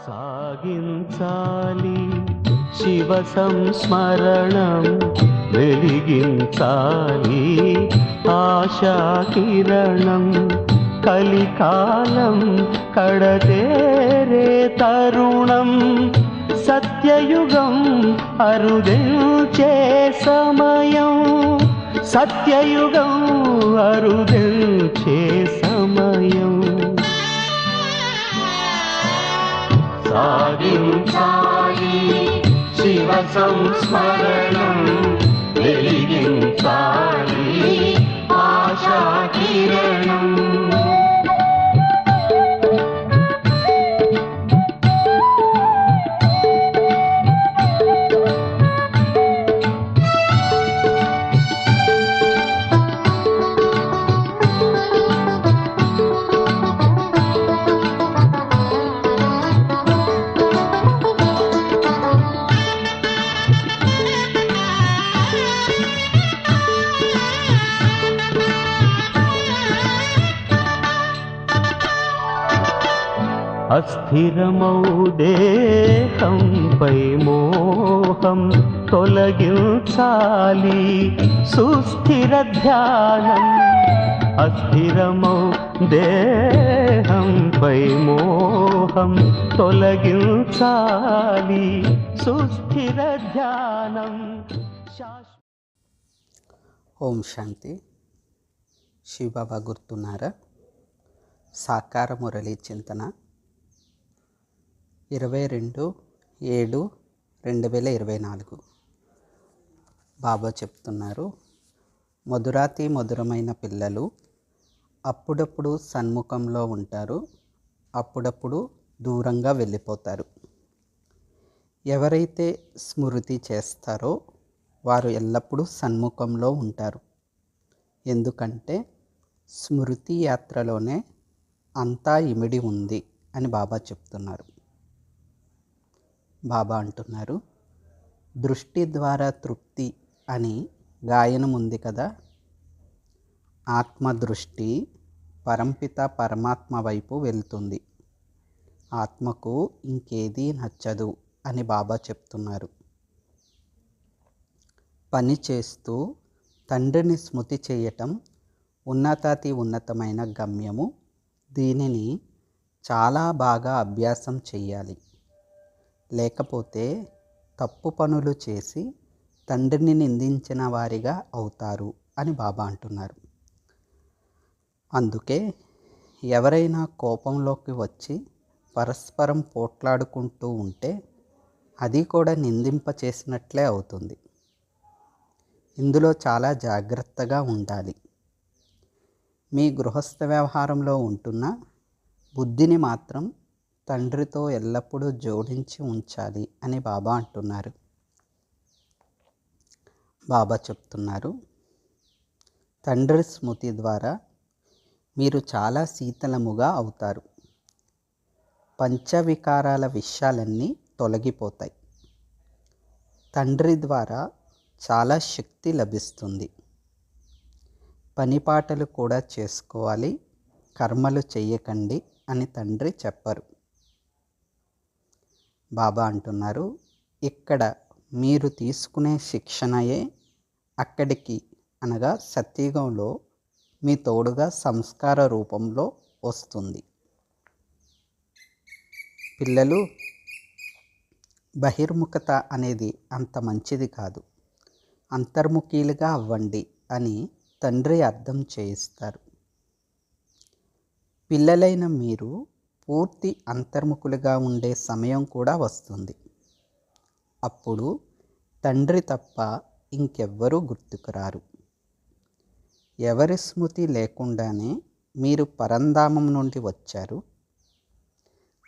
సాగించాలి శివ సంస్మరణం వెలిగించాలి ఆశా కిరణం కలికాలం కడతేరే తరుణం సత్యయుగం అరుదించే సమయం సత్యయుగం అరుదించే సమయం సాగించాలి శివ సంస్మరణం వెలిగించాలి ఆశా కిరణం అస్థిరమౌ దేహంపై మోహం తొలగించాలి సుస్థిర ధ్యానం అస్థిరమౌ దేహంపై మోహం తొలగించాలి సుస్థిర ధ్యానం. ఓం శాంతి. శివబాబా గుర్తున్నారా? సాకార మురళీ చింతన 22/7/2024. బాబా చెప్తున్నారు, మధురాతి మధురమైన పిల్లలు అప్పుడప్పుడు సన్ముఖంలో ఉంటారు, అప్పుడప్పుడు దూరంగా వెళ్ళిపోతారు. ఎవరైతే స్మృతి చేస్తారో వారు ఎల్లప్పుడూ సన్ముఖంలో ఉంటారు. ఎందుకంటే స్మృతి యాత్రలోనే అంతా ఇమిడి ఉంది అని బాబా చెప్తున్నారు. బాబా అంటున్నారు, దృష్టి ద్వారా తృప్తి అని గాయనం ఉంది కదా. ఆత్మదృష్టి పరంపిత పరమాత్మ వైపు వెళ్తుంది, ఆత్మకు ఇంకేదీ నచ్చదు అని బాబా చెప్తున్నారు. పని చేస్తూ తండ్రిని స్మృతి చేయటం ఉన్నతాతి ఉన్నతమైన గమ్యము. దీనిని చాలా బాగా అభ్యాసం చెయ్యాలి, లేకపోతే తప్పు పనులు చేసి తండ్రిని నిందించిన వారిగా అవుతారు అని బాబా అంటున్నారు. అందుకే ఎవరైనా కోపంలోకి వచ్చి పరస్పరం పోట్లాడుకుంటూ ఉంటే అది కూడా నిందింప చేసినట్లే అవుతుంది. ఇందులో చాలా జాగ్రత్తగా ఉండాలి. మీ గృహస్థ వ్యవహారంలో ఉంటున్న బుద్ధిని మాత్రం తండ్రితో ఎల్లప్పుడూ జోడించి ఉంచాలి అని బాబా అంటున్నారు. బాబా చెప్తున్నారు, తండ్రి స్మృతి ద్వారా మీరు చాలా శీతలముగా అవుతారు. పంచవికారాల విషయాలన్నీ తొలగిపోతాయి. తండ్రి ద్వారా చాలా శక్తి లభిస్తుంది. పనిపాటలు కూడా చేసుకోవాలి, కర్మలు చెయ్యకండి అని తండ్రి చెప్పరు. బాబా అంటున్నారు, ఇక్కడ మీరు తీసుకునే శిక్షణయే అక్కడికి అనగా సత్యుగంలో మీ తోడుగా సంస్కార రూపంలో వస్తుంది. పిల్లలు, బహిర్ముఖత అనేది అంత మంచిది కాదు, అంతర్ముఖీలుగా అవ్వండి అని తండ్రి అర్థం చేయిస్తారు. పిల్లలైన మీరు పూర్తి అంతర్ముఖులుగా ఉండే సమయం కూడా వస్తుంది. అప్పుడు తండ్రి తప్ప ఇంకెవ్వరూ గుర్తుకురారు. ఎవరి స్మృతి లేకుండానే మీరు పరంధామం నుండి వచ్చారు.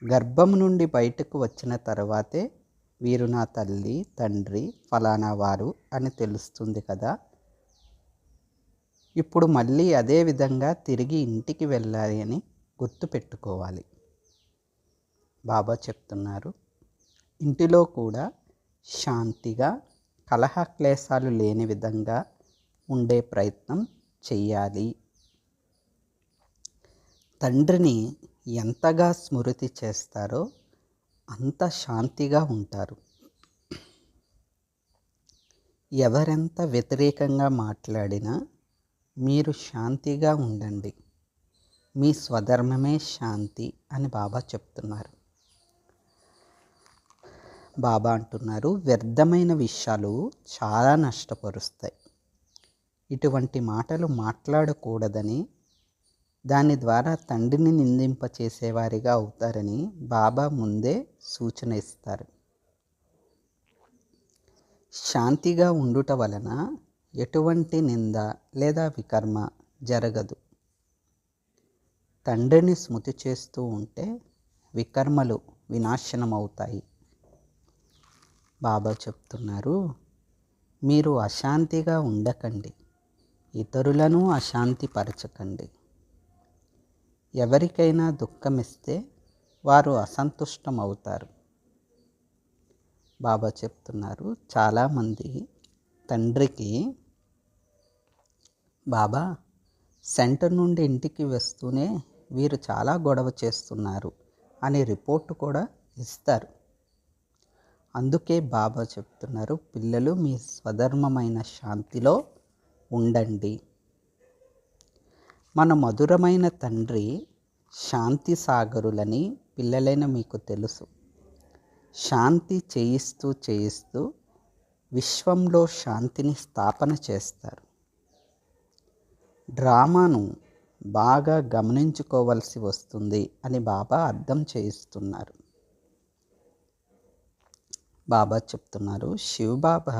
గర్భం నుండి బయటకు వచ్చిన తర్వాతే వీరు నా తల్లి తండ్రి ఫలానా వారు అని తెలుస్తుంది కదా. ఇప్పుడు మళ్ళీ అదే విధంగా తిరిగి ఇంటికి వెళ్ళాలి అని గుర్తుపెట్టుకోవాలి. బాబా చెప్తున్నారు, ఇంటిలో కూడా శాంతిగా కలహ క్లేశాలు లేని విధంగా ఉండే ప్రయత్నం చెయ్యాలి. తండ్రిని ఎంతగా స్మృతి చేస్తారో అంత శాంతిగా ఉంటారు. ఎవరెంత వ్యతిరేకంగా మాట్లాడినా మీరు శాంతిగా ఉండండి, మీ స్వధర్మమే శాంతి అని బాబా చెప్తున్నారు. బాబా అంటున్నారు, వ్యర్థమైన విషయాలు చాలా నష్టపరుస్తాయి. ఇటువంటి మాటలు మాట్లాడకూడదని, దాని ద్వారా తండ్రిని నిందింపచేసేవారిగా అవుతారని బాబా ముందే సూచన ఇస్తారు. శాంతిగా ఉండుట వలన ఎటువంటి నింద లేదా వికర్మ జరగదు. తండ్రిని స్మృతి చేస్తూ ఉంటే వికర్మలు వినాశనమవుతాయి. బాబా చెప్తున్నారు, మీరు అశాంతిగా ఉండకండి, ఇతరులను అశాంతిపరచకండి. ఎవరికైనా దుఃఖమిస్తే వారు అసంతుష్టమవుతారు. బాబా చెప్తున్నారు, చాలామంది తండ్రికి బాబా సెంటర్ నుండి ఇంటికి వస్తూనే వీరు చాలా గొడవ చేస్తున్నారు అని రిపోర్టు కూడా ఇస్తారు. అందుకే బాబా చెప్తున్నారు, పిల్లలు మీ స్వధర్మమైన శాంతిలో ఉండండి. మన మధురమైన తండ్రి శాంతి సాగరులని పిల్లలైన మీకు తెలుసు. శాంతి చేయిస్తూ చేయిస్తూ విశ్వంలో శాంతిని స్థాపన చేస్తారు. డ్రామాను బాగా గమనించుకోవలసి వస్తుంది అని బాబా అర్థం చేయిస్తున్నారు. బాబా చెప్తున్నారు, శివబాబా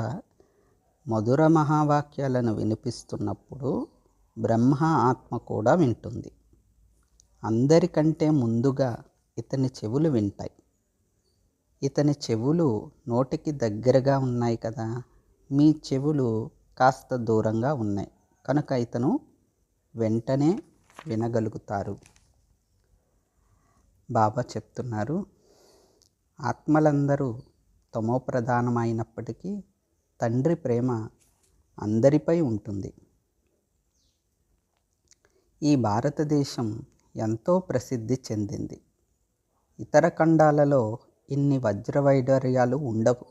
మధుర మహావాక్యాలను వినిపిస్తున్నప్పుడు బ్రహ్మ ఆత్మ కూడా వింటుంది. అందరికంటే ముందుగా ఇతని చెవులు వింటాయి. ఇతని చెవులు నోటికి దగ్గరగా ఉన్నాయి కదా, మీ చెవులు కాస్త దూరంగా ఉన్నాయి కనుక ఇతను వెంటనే వినగలుగుతారు. బాబా చెప్తున్నారు, ఆత్మలందరూ తమో ప్రధానమైనప్పటికీ తండ్రి ప్రేమ అందరిపై ఉంటుంది. ఈ భారతదేశం ఎంతో ప్రసిద్ధి చెందింది. ఇతర ఖండాలలో ఇన్ని వజ్రవైడూర్యాలు ఉండవు.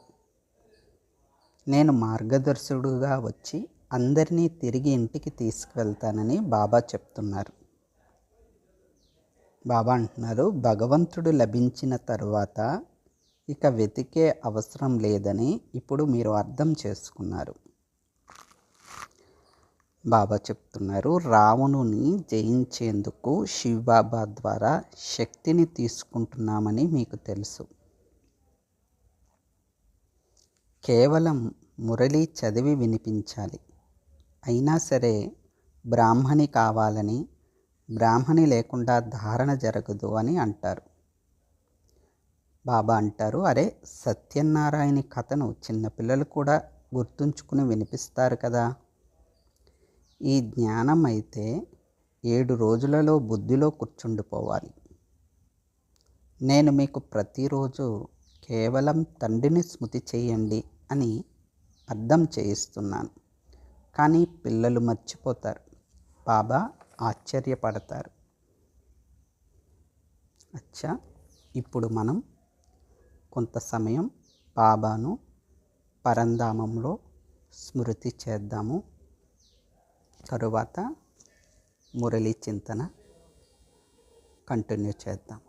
నేను మార్గదర్శకుడుగా వచ్చి అందరినీ తిరిగి ఇంటికి తీసుకువెళ్తానని బాబా చెప్తున్నారు. బాబా అంటున్నారు, భగవంతుడు లభించిన తరువాత ఇక వెతికే అవసరం లేదని ఇప్పుడు మీరు అర్థం చేసుకున్నారు. బాబా చెప్తున్నారు, రావణుని జయించేందుకు శివబాబా ద్వారా శక్తిని తీసుకుంటున్నామని మీకు తెలుసు. కేవలం మురళి చదివి వినిపించాలి. అయినా సరే బ్రాహ్మణి కావాలని, బ్రాహ్మణి లేకుండా ధారణ జరగదు అని అంటారు. బాబా అంటారు, అరే సత్యనారాయణ కథను చిన్నపిల్లలు కూడా గుర్తుంచుకుని వినిపిస్తారు కదా. ఈ జ్ఞానం అయితే 7 రోజులలో బుద్ధిలో కూర్చుండిపోవాలి. నేను మీకు ప్రతిరోజు కేవలం తండ్రిని స్మృతి చేయండి అని అర్థం చేయిస్తున్నాను, కానీ పిల్లలు మర్చిపోతారు. బాబా ఆశ్చర్యపడతారు. అచ్చా, ఇప్పుడు మనం కొంత సమయం బాబాను పరంధామంలో స్మృతి చేద్దాము. తరువాత మురళీ చింతన కంటిన్యూ చేద్దాము.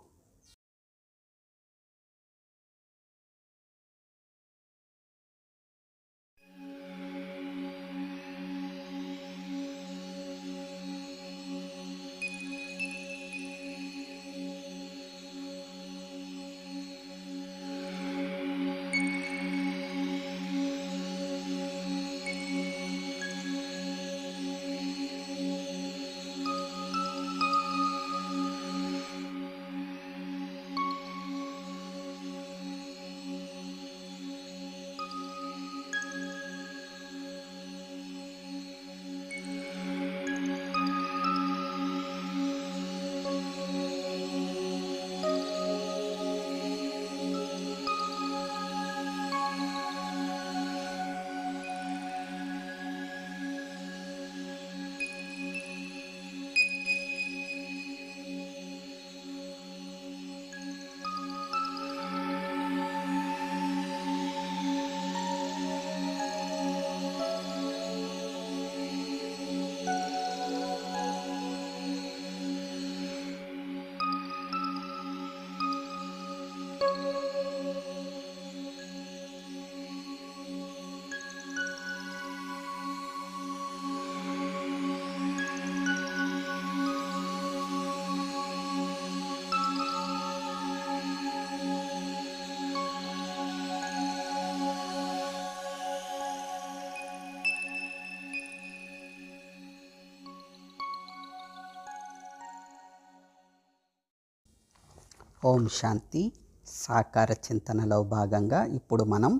ఓం శాంతి. సాకార చింతనలో భాగంగా ఇప్పుడు మనం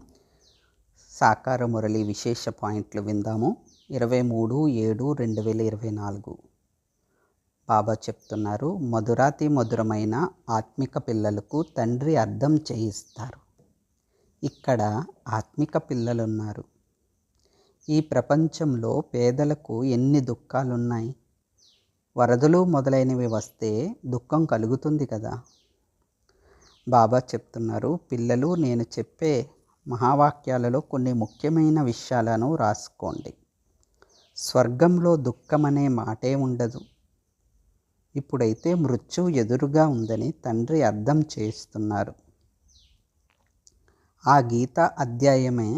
సాకార మురళి విశేష పాయింట్లు విందాము. 23/7/2024 బాబా చెప్తున్నారు, మధురాతి మధురమైన ఆత్మిక పిల్లలకు తండ్రి అర్థం చేయిస్తారు. ఇక్కడ ఆత్మిక పిల్లలున్నారు. ఈ ప్రపంచంలో పేదలకు ఎన్ని దుఃఖాలున్నాయి. వరదలు మొదలైనవి వస్తే దుఃఖం కలుగుతుంది కదా. బాబా చెప్తున్నారు, పిల్లలు నేను చెప్పే మహావాక్యాలలో కొన్ని ముఖ్యమైన విషయాలను రాసుకోండి. స్వర్గంలో దుఃఖం అనే మాటే ఉండదు. ఇప్పుడైతే మృత్యువు ఎదురుగా ఉందని తండ్రి అర్థం చేస్తున్నారు. ఆ గీత అధ్యాయమే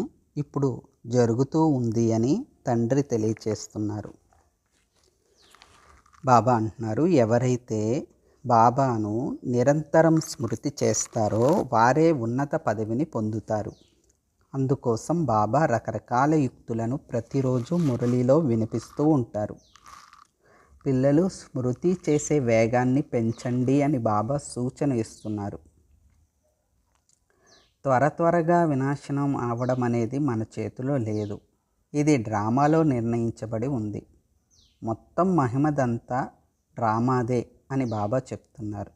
ఇప్పుడు జరుగుతూ ఉంది అని తండ్రి తెలియచేస్తున్నారు. బాబా అంటున్నారు, ఎవరైతే బాబాను నిరంతరం స్మృతి చేస్తారో వారే ఉన్నత పదవిని పొందుతారు. అందుకోసం బాబా రకరకాల యుక్తులను ప్రతిరోజు మురళిలో వినిపిస్తూ ఉంటారు. పిల్లలు స్మృతి చేసే వేగాన్ని పెంచండి అని బాబా సూచన ఇస్తున్నారు. త్వరగా వినాశనం అవడం అనేది మన చేతిలో లేదు. ఇది డ్రామాలో నిర్ణయించబడి ఉంది. మొత్తం మహిమదంతా డ్రామాదే అని బాబా చెప్తున్నారు.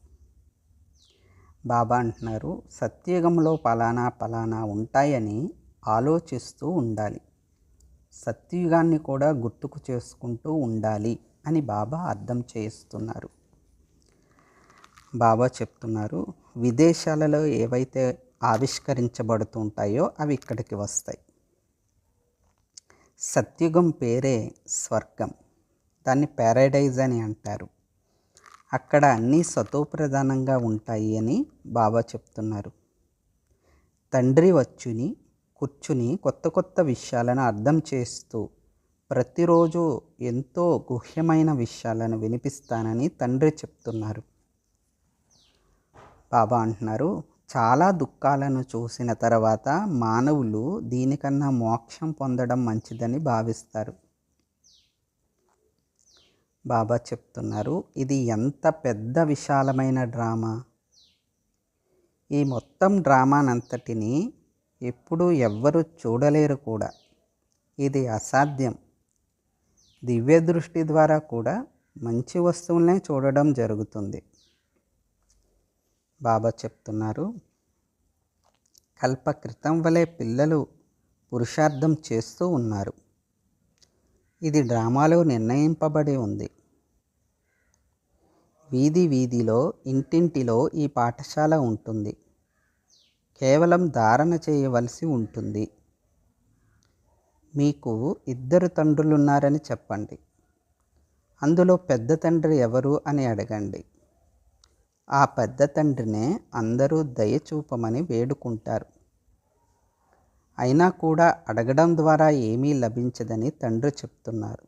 బాబా అంటున్నారు, సత్యుగంలో పలానా ఉంటాయని ఆలోచిస్తూ ఉండాలి. సత్యుగాన్ని కూడా గుర్తుకు చేసుకుంటూ ఉండాలి అని బాబా అర్థం చేయిస్తున్నారు. బాబా చెప్తున్నారు, విదేశాలలో ఏవైతే ఆవిష్కరించబడుతుంటాయో అవి ఇక్కడికి వస్తాయి. సత్యుగం పేరే స్వర్గం. దాన్ని ప్యారడైజ్ అని అంటారు. అక్కడ అన్నీ సతోప్రధానంగా ఉంటాయి అని బాబా చెప్తున్నారు. తండ్రి కూర్చుని కొత్త విషయాలను అర్థం చేస్తూ ప్రతిరోజు ఎంతో గుహ్యమైన విషయాలను వినిపిస్తానని తండ్రి చెప్తున్నారు. బాబా అంటున్నారు, చాలా దుఃఖాలను చూసిన తర్వాత మానవులు దీనికన్నా మోక్షం పొందడం మంచిదని భావిస్తారు. బాబా చెప్తున్నారు, ఇది ఎంత పెద్ద విశాలమైన డ్రామా. ఈ మొత్తం డ్రామానంతటిని ఎప్పుడూ ఎవ్వరూ చూడలేరు కూడా. ఇది అసాధ్యం. దివ్య దృష్టి ద్వారా కూడా మంచి వస్తువులనే చూడడం జరుగుతుంది. బాబా చెప్తున్నారు, కల్పకృతం వలె పిల్లలు పురుషార్థం చేస్తూ ఉన్నారు. ఇది డ్రామాలో నిర్ణయింపబడి ఉంది. వీధిలో ఇంటింటిలో ఈ పాఠశాల ఉంటుంది. కేవలం ధారణ చేయవలసి ఉంటుంది. మీకు 2 తండ్రులున్నారని చెప్పండి. అందులో పెద్ద తండ్రి ఎవరు అని అడగండి. ఆ పెద్ద తండ్రినే అందరూ దయ చూపమని వేడుకుంటారు. అయినా కూడా అడగడం ద్వారా ఏమీ లభించదని తండ్రి చెప్తున్నారు.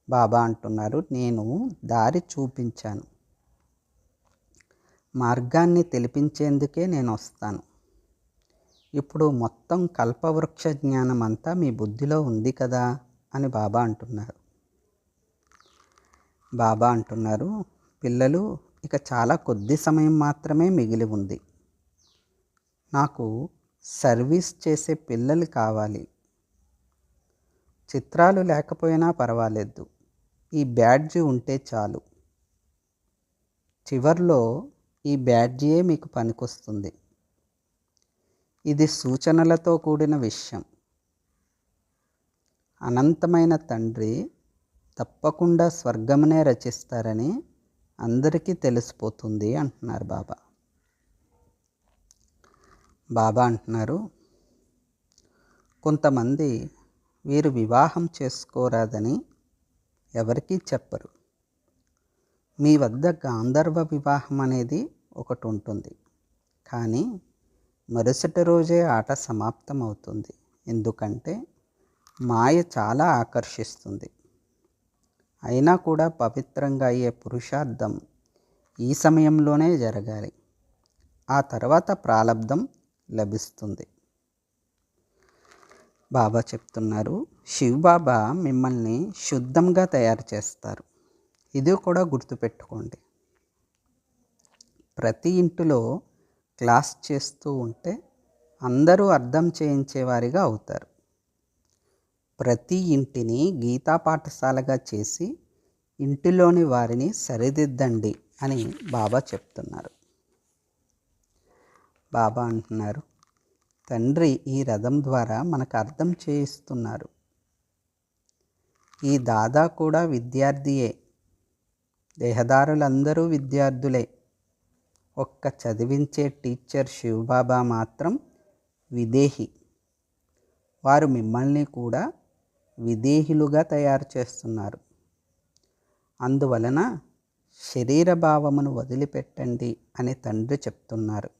బాబా అంటున్నారు, నేను దారి చూపించాను. మార్గాన్ని తెలిపించేందుకే నేను వస్తాను. ఇప్పుడు మొత్తం కల్పవృక్ష జ్ఞానం అంతా మీ బుద్ధిలో ఉంది కదా అని బాబా అంటున్నారు. బాబా అంటున్నారు, పిల్లలు ఇక చాలా కొద్ది సమయం మాత్రమే మిగిలి ఉంది. నాకు సర్వీస్ చేసే పిల్లలు కావాలి. చిత్రాలు లేకపోయినా పర్వాలేదు, ఈ బ్యాడ్జి ఉంటే చాలు. చివర్లో ఈ బ్యాడ్జియే మీకు పనికొస్తుంది. ఇది సూచనలతో కూడిన విషయం. అనంతమైన తండ్రి తప్పకుండా స్వర్గమునే రచిస్తారని అందరికీ తెలిసిపోతుంది అంటున్నారు బాబా. బాబా అంటున్నారు, కొంతమంది వీరు వివాహం చేసుకోరాదని ఎవరికీ చెప్పరు. మీ వద్ద గాంధర్వ వివాహం అనేది ఒకటి ఉంటుంది. కానీ మరుసటి రోజే ఆట సమాప్తం అవుతుంది. ఎందుకంటే మాయ చాలా ఆకర్షిస్తుంది. అయినా కూడా పవిత్రంగా అయ్యే పురుషార్థం ఈ సమయంలోనే జరగాలి. ఆ తర్వాత ప్రాలబ్ధం లభిస్తుంది. బాబా చెప్తున్నారు, శివబాబా మిమ్మల్ని శుద్ధంగా తయారు చేస్తారు. ఇది కూడా గుర్తుపెట్టుకోండి. ప్రతి ఇంటిలో క్లాస్ చేస్తూ ఉంటే అందరూ అర్థం చేయించేవారిగా అవుతారు. ప్రతి ఇంటిని గీతా పాఠశాలగా చేసి ఇంటిలోని వారిని సరిదిద్దండి అని బాబా చెప్తున్నారు. బాబా అంటున్నారు, తండ్రి ఈ రథం ద్వారా మనకు అర్థం చేయిస్తున్నారు. ఈ దాదా కూడా విద్యార్థియే, దేహదారులందరూ విద్యార్థులే. ఒక్క చదివించే టీచర్ శివబాబా మాత్రం విదేహి. వారు మిమ్మల్ని కూడా విదేహిలుగా తయారు చేస్తున్నారు. అందువలన శరీర భావమును వదిలిపెట్టండి అని తండ్రి చెప్తున్నారు.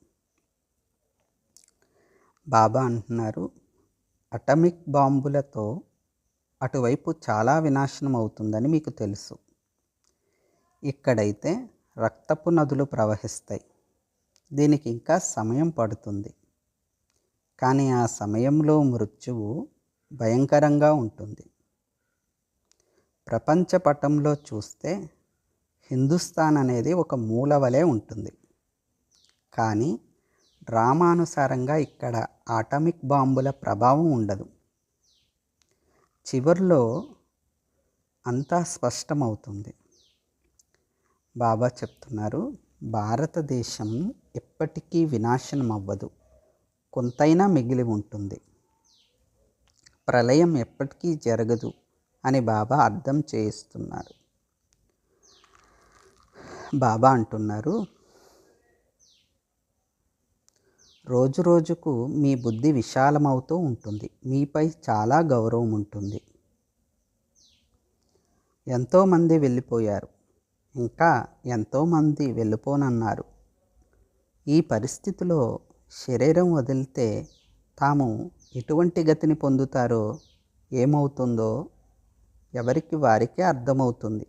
బాబా అంటున్నారు, అటమిక్ బాంబులతో అటువైపు చాలా వినాశనం అవుతుందని మీకు తెలుసు. ఇక్కడైతే రక్తపు నదులు ప్రవహిస్తాయి. దీనికి ఇంకా సమయం పడుతుంది. కానీ ఆ సమయంలో మృత్యువు భయంకరంగా ఉంటుంది. ప్రపంచ పటంలో చూస్తే హిందుస్థాన్ అనేది ఒక మూల వలె ఉంటుంది. కానీ డ్రామానుసారంగా ఇక్కడ ఆటమిక్ బాంబుల ప్రభావం ఉండదు. చివర్లో అంతా స్పష్టమవుతుంది. బాబా చెప్తున్నారు, భారతదేశం ఎప్పటికీ వినాశనం అవ్వదు, కొంతైనా మిగిలి ఉంటుంది. ప్రళయం ఎప్పటికీ జరగదు అని బాబా అర్థం చేయిస్తున్నారు. బాబా అంటున్నారు, రోజు రోజుకు మీ బుద్ధి విశాలమవుతూ ఉంటుంది. మీపై చాలా గౌరవం ఉంటుంది. ఎంతోమంది వెళ్ళిపోయారు, ఇంకా ఎంతోమంది వెళ్ళిపోనన్నారు. ఈ పరిస్థితిలో శరీరం వదిలితే తాము ఎటువంటి గతిని పొందుతారో, ఏమవుతుందో ఎవరికి వారికే అర్థమవుతుంది.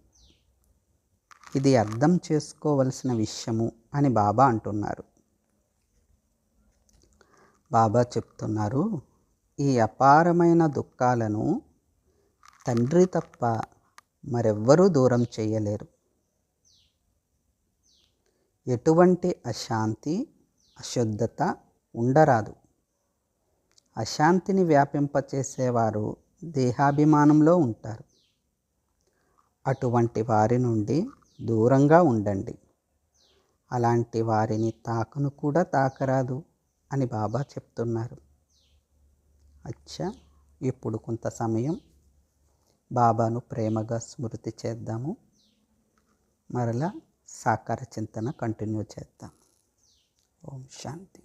ఇది అర్థం చేసుకోవలసిన విషయము అని బాబా అంటున్నారు. బాబా చెప్తున్నారు, ఈ అపారమైన దుఃఖాలను తండ్రి తప్ప మరెవ్వరూ దూరం చేయలేరు. ఎటువంటి అశాంతి, అశుద్ధత ఉండరాదు. అశాంతిని వ్యాపింపచేసేవారు దేహాభిమానంలో ఉంటారు. అటువంటి వారి నుండి దూరంగా ఉండండి. అలాంటి వారిని తాకను కూడా తాకరాదు అని బాబా చెప్తున్నారు. అచ్చా, ఇప్పుడు కొంత సమయం బాబాను ప్రేమగా స్మృతి చేద్దాము. మరలా సాకార చింతన కంటిన్యూ చేద్దాం. ఓం శాంతి.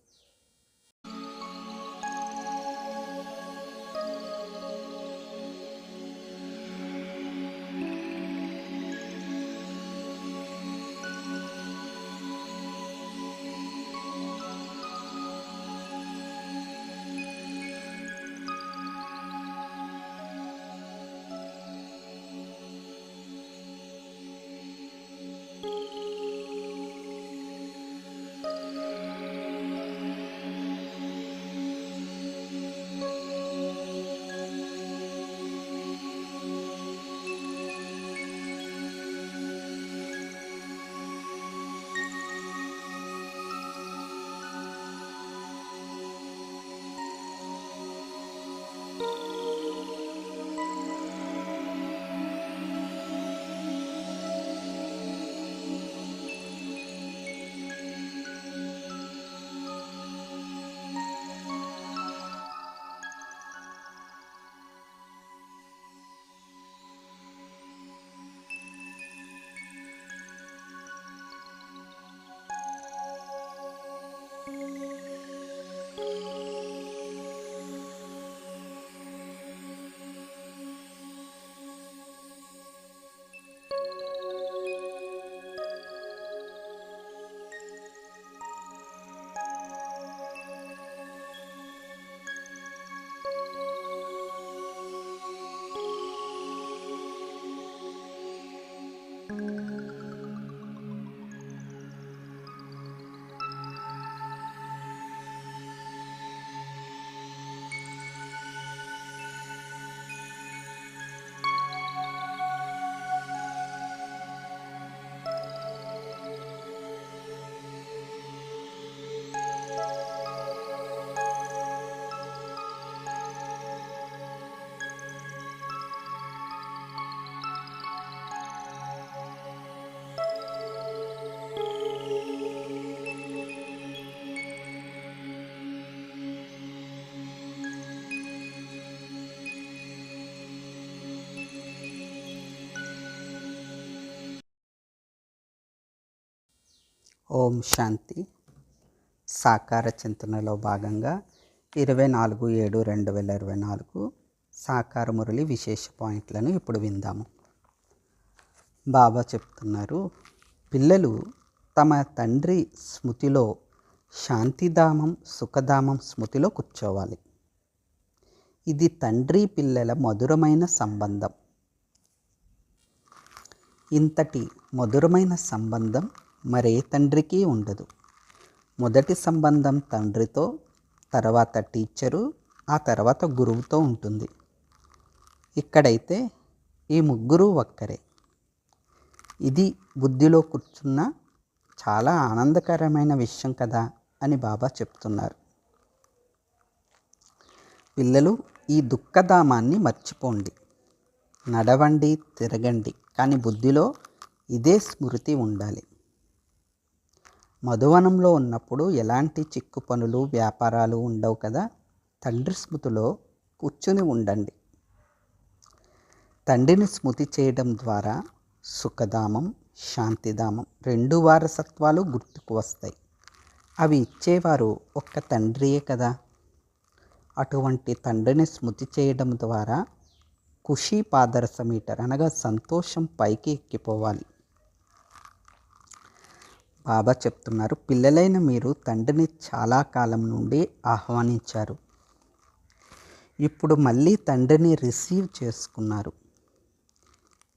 ఓం శాంతి. సాకార చింతనలో భాగంగా 24/7/2024 సాకార మురళి విశేష పాయింట్లను ఇప్పుడు విందాము. బాబా చెప్తున్నారు, పిల్లలు తమ తండ్రి స్మృతిలో శాంతిధామం, సుఖధామం స్మృతిలో కూర్చోవాలి. ఇది తండ్రి పిల్లల మధురమైన సంబంధం. ఇంతటి మధురమైన సంబంధం మరే తండ్రికి ఉండదు. మొదటి సంబంధం తండ్రితో, తర్వాత టీచరు, ఆ తర్వాత గురువుతో ఉంటుంది. ఇక్కడైతే ఈ ముగ్గురు ఒక్కరే. ఇది బుద్ధిలో కూర్చున్న చాలా ఆనందకరమైన విషయం కదా అని బాబా చెప్తున్నారు. పిల్లలు, ఈ దుఃఖధామాన్ని మర్చిపోండి. నడవండి, తిరగండి, కానీ బుద్ధిలో ఇదే స్మృతి ఉండాలి. మధువనంలో ఉన్నప్పుడు ఎలాంటి చిక్కు పనులు, వ్యాపారాలు ఉండవు కదా. తండ్రి స్మృతిలో కూర్చుని ఉండండి. తండ్రిని స్మృతి చేయడం ద్వారా సుఖధామం, శాంతిధామం రెండు వారసత్వాలు గుర్తుకు వస్తాయి. అవి ఇచ్చేవారు ఒక్క తండ్రియే కదా. అటువంటి తండ్రిని స్మృతి చేయడం ద్వారా ఖుషీ పాదరస మీటర్ అనగా సంతోషం పైకి ఎక్కిపోవాలి. బాబా చెప్తున్నారు, పిల్లలైన మీరు తండ్రిని చాలా కాలం నుండి ఆహ్వానించారు. ఇప్పుడు మళ్ళీ తండ్రిని రిసీవ్ చేసుకున్నారు.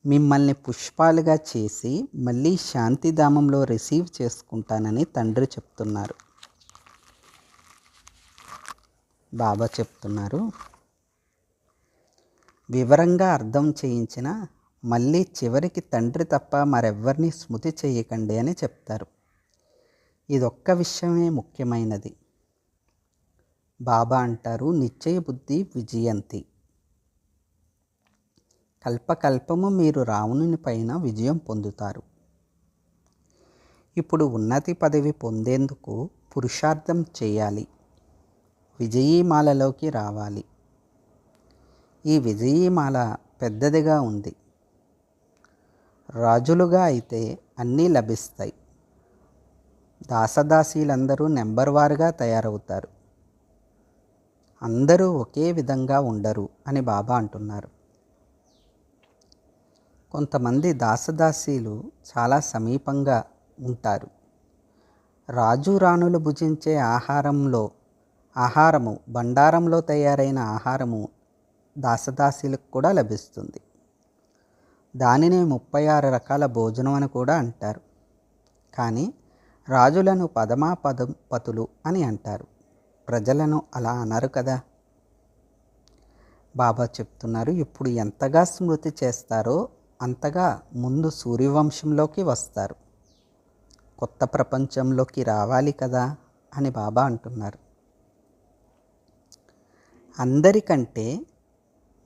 మిమ్మల్ని పుష్పాలుగా చేసి మళ్ళీ శాంతిధామంలో రిసీవ్ చేసుకుంటానని తండ్రి చెప్తున్నారు. బాబా చెప్తున్నారు, వివరంగా అర్థం చేయించిన మళ్ళీ చివరికి తండ్రి తప్ప మరెవ్వరిని స్మృతి చేయకండి అని చెప్తారు. ఇదొక్క విషయమే ముఖ్యమైనది. బాబా అంటారు, నిశ్చయ బుద్ధి విజయంతి. కల్పకల్పము మీరు రావణుని పైన విజయం పొందుతారు. ఇప్పుడు ఉన్నతి పదవి పొందేందుకు పురుషార్థం చేయాలి. విజయీమాలలోకి రావాలి. ఈ విజయీమాల పెద్దదిగా ఉంది. రాజులుగా అయితే అన్నీ లభిస్తాయి. దాసదాసీలందరూ నెంబర్ వారుగా తయారవుతారు. అందరూ ఒకే విధంగా ఉండరు అని బాబా అంటున్నారు. కొంతమంది దాసదాసీలు చాలా సమీపంగా ఉంటారు. రాజు రాణులు భుజించే ఆహారము బండారంలో తయారైన ఆహారము దాసదాసీలకు కూడా లభిస్తుంది. దానినే 36 రకాల భోజనం అని కూడా అంటారు. కానీ రాజులను పతులు అని అంటారు. ప్రజలను అలా అనరు కదా. బాబా చెప్తున్నారు, ఇప్పుడు ఎంతగా స్మృతి చేస్తారో అంతగా ముందు సూర్యవంశంలోకి వస్తారు. కొత్త ప్రపంచంలోకి రావాలి కదా అని బాబా అంటున్నారు. అందరికంటే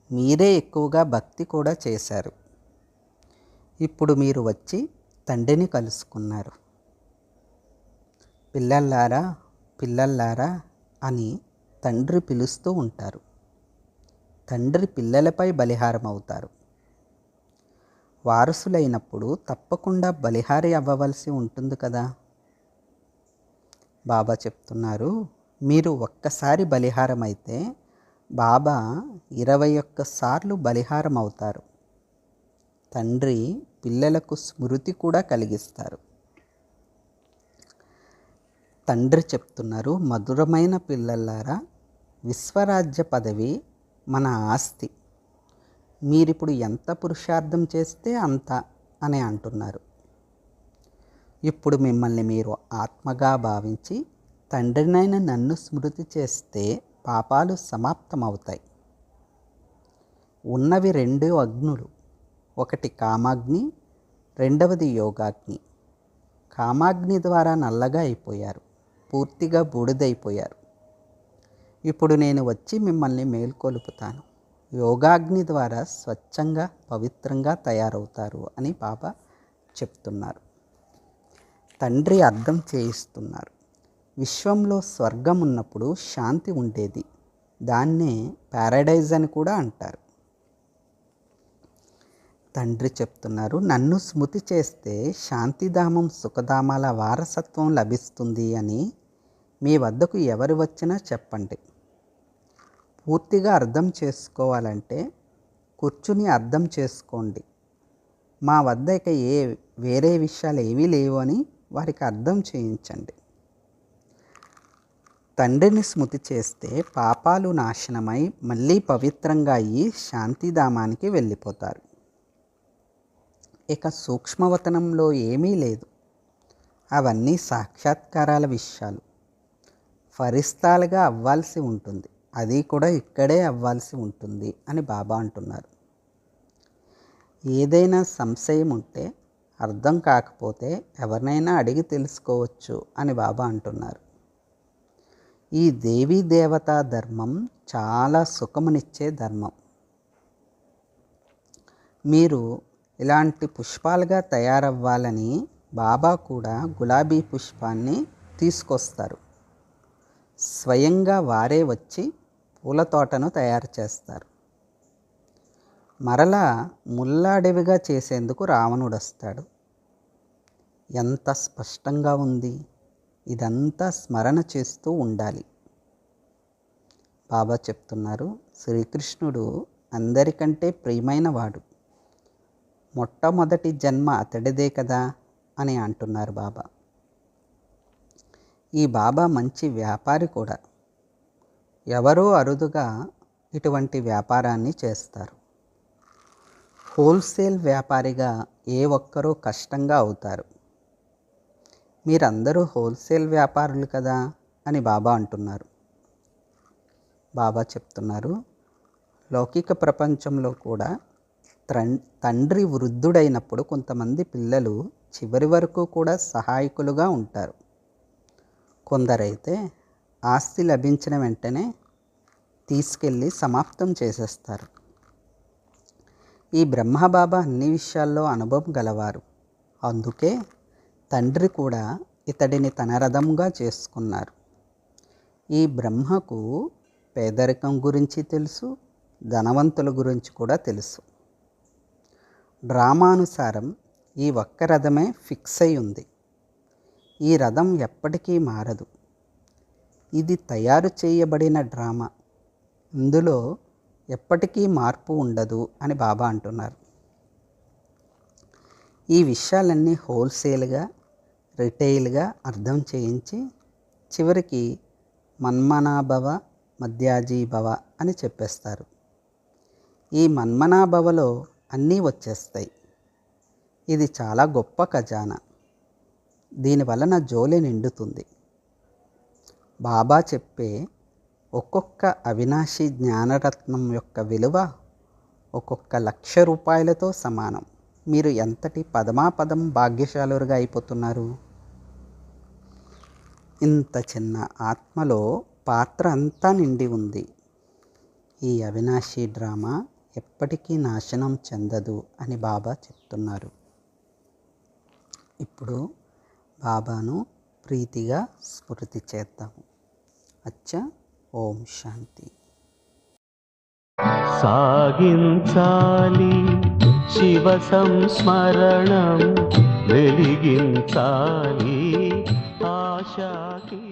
మీరే ఎక్కువగా భక్తి కూడా చేశారు. ఇప్పుడు మీరు వచ్చి తండ్రిని కలుసుకున్నారు. పిల్లల్లారా, పిల్లల్లారా అని తండ్రి పిలుస్తూ ఉంటారు. తండ్రి పిల్లలపై బలిహారం అవుతారు. వారసులైనప్పుడు తప్పకుండా బలిహారి అవ్వవలసి ఉంటుంది కదా. బాబా చెప్తున్నారు, మీరు ఒక్కసారి బలిహారం అయితే బాబా 21 సార్లు బలిహారం అవుతారు. తండ్రి పిల్లలకు స్మృతి కూడా కలిగిస్తారు. తండ్రి చెప్తున్నారు, మధురమైన పిల్లలారా, విశ్వరాజ్య పదవి మన ఆస్తి. మీరిప్పుడు ఎంత పురుషార్థం చేస్తే అంత అని అంటున్నారు. ఇప్పుడు మిమ్మల్ని మీరు ఆత్మగా భావించి తండ్రినైన నన్ను స్మృతి చేస్తే పాపాలు సమాప్తమవుతాయి. ఉన్నవి 2 అగ్నులు. ఒకటి కామాగ్ని, రెండవది యోగాగ్ని. కామాగ్ని ద్వారా నల్లగా అయిపోయారు, పూర్తిగా బూడిదైపోయారు. ఇప్పుడు నేను వచ్చి మిమ్మల్ని మేల్కొలుపుతాను. యోగాగ్ని ద్వారా స్వచ్ఛంగా పవిత్రంగా తయారవుతారు అని బాబా చెప్తున్నారు. తండ్రి అర్థం చేయిస్తున్నారు. విశ్వంలో స్వర్గం ఉన్నప్పుడు శాంతి ఉండేది. దాన్నే ప్యారడైజ్ అని కూడా అంటారు. తండ్రి చెప్తున్నారు, నన్ను స్మృతి చేస్తే శాంతిధామం సుఖధామాల వారసత్వం లభిస్తుంది అని మీ వద్దకు ఎవరు వచ్చినా చెప్పండి. పూర్తిగా అర్థం చేసుకోవాలంటే కూర్చుని అర్థం చేసుకోండి. మా వద్ద ఇక వేరే విషయాలు ఏమీ లేవు అని వారికి అర్థం చేయించండి. తండ్రిని స్మృతి చేస్తే పాపాలు నాశనమై మళ్ళీ పవిత్రంగా అయ్యి శాంతిధామానికి వెళ్ళిపోతారు. ఇక సూక్ష్మవతనంలో ఏమీ లేదు. అవన్నీ సాక్షాత్కారాల విషయాలు. ఫరిస్తాలుగా అవ్వాల్సి ఉంటుంది, అది కూడా ఇక్కడే అవ్వాల్సి ఉంటుంది అని బాబా అంటున్నారు. ఏదైనా సంశయం ఉంటే, అర్థం కాకపోతే ఎవరినైనా అడిగి తెలుసుకోవచ్చు అని బాబా అంటున్నారు. ఈ దేవీ దేవతా ధర్మం చాలా సుఖమునిచ్చే ధర్మం. మీరు ఇలాంటి పుష్పాలుగా తయారవ్వాలని బాబా కూడా గులాబీ పుష్పాన్ని తీసుకొస్తారు. స్వయంగా వారే వచ్చి పూల తోటను తయారు చేస్తారు. మరలా ముల్లాడవిగా చేసేందుకు రావణుడు వస్తాడు. ఎంత స్పష్టంగా ఉంది. ఇదంతా స్మరణ చేస్తూ ఉండాలి. బాబా చెప్తున్నారు, శ్రీకృష్ణుడు అందరికంటే ప్రియమైన వాడు. మొట్టమొదటి జన్మ అతడిదే కదా అని అంటున్నారు బాబా. ఈ బాబా మంచి వ్యాపారి కూడా. ఎవరో అరుదుగా ఇటువంటి వ్యాపారాన్ని చేస్తారు. హోల్సేల్ వ్యాపారిగా ఏ ఒక్కరూ కష్టంగా అవుతారు. మీరందరూ హోల్సేల్ వ్యాపారులు కదా అని బాబా అంటున్నారు. బాబా చెప్తున్నారు, లౌకిక ప్రపంచంలో కూడా తండ్రి వృద్ధుడైనప్పుడు కొంతమంది పిల్లలు చివరి వరకు కూడా సహాయకులుగా ఉంటారు. కొందరైతే ఆస్తి లభించిన వెంటనే తీసుకెళ్ళి సమాప్తం చేసేస్తారు. ఈ బ్రహ్మబాబా అన్ని విషయాల్లో అనుభవం గలవారు. అందుకే తండ్రి కూడా ఇతడిని తన రథంగా చేసుకున్నారు. ఈ బ్రహ్మకు పేదరికం గురించి తెలుసు, ధనవంతుల గురించి కూడా తెలుసు. డ్రామానుసారం ఈ ఒక్క రథమే ఫిక్స్ అయి ఉంది. ఈ రథం ఎప్పటికీ మారదు. ఇది తయారు చేయబడిన డ్రామా. ఇందులో ఎప్పటికీ మార్పు ఉండదు అని బాబా అంటున్నారు. ఈ విషయాలన్నీ హోల్సేల్గా, రిటైల్గా అర్థం చేయించి చివరికి మన్మనాభవ మధ్యాజీభవ అని చెప్పేస్తారు. ఈ మన్మనాభవలో అన్నీ వచ్చేస్తాయి. ఇది చాలా గొప్ప ఖజానా. దీని వలన జోలి నిండుతుంది. బాబా చెప్పే ఒక్కొక్క అవినాశి జ్ఞానరత్నం యొక్క విలువ ఒక్కొక్క 1,00,000 రూపాయలతో సమానం. మీరు ఎంతటి పదమాపదం భాగ్యశాలురుగా అయిపోతున్నారు. ఇంత చిన్న ఆత్మలో పాత్ర అంతా నిండి ఉంది. ఈ అవినాశి డ్రామా ఎప్పటికీ నాశనం చెందదు అని బాబా చెప్తున్నారు. ఇప్పుడు బాబాను ప్రీతిగా స్మృతి చేద్దాము. అచ్చా, ఓం శాంతి. సాగించాలి శివ సంస్మరణం, వెలిగించాలి ఆశాకి